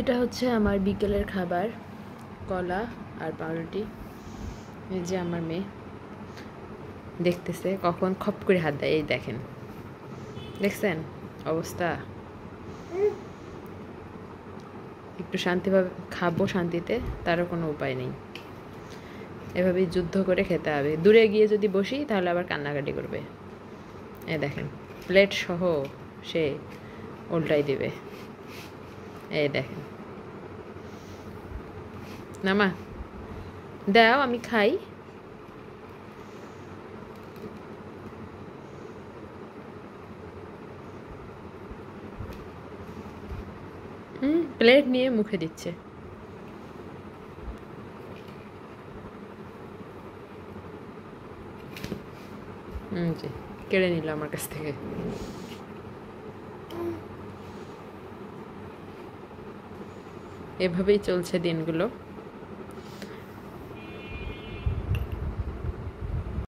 এটা হচ্ছে আমার বিকেলের খাবার, কলা আর পাউরুটি। এই যে আমার মেয়ে দেখতেছে কখন খপ করে হাত দেয়, এই দেখেন, দেখছেন অবস্থা। একটু শান্তিভাবে খাবো, শান্তিতে, তারও কোনো উপায় নেই। এভাবেই যুদ্ধ করে খেতে হবে। দূরে গিয়ে যদি বসি তাহলে আবার কান্নাকাটি করবে। এই দেখেন প্লেট সহ সে উল্টাই দিবে। এই দেখেন, না মা দাও আমি খাই। প্লেট নিয়ে মুখে দিচ্ছে। জি, কেড়ে নিল আমার কাছ থেকে। এভাবেই চলছে দিনগুলো।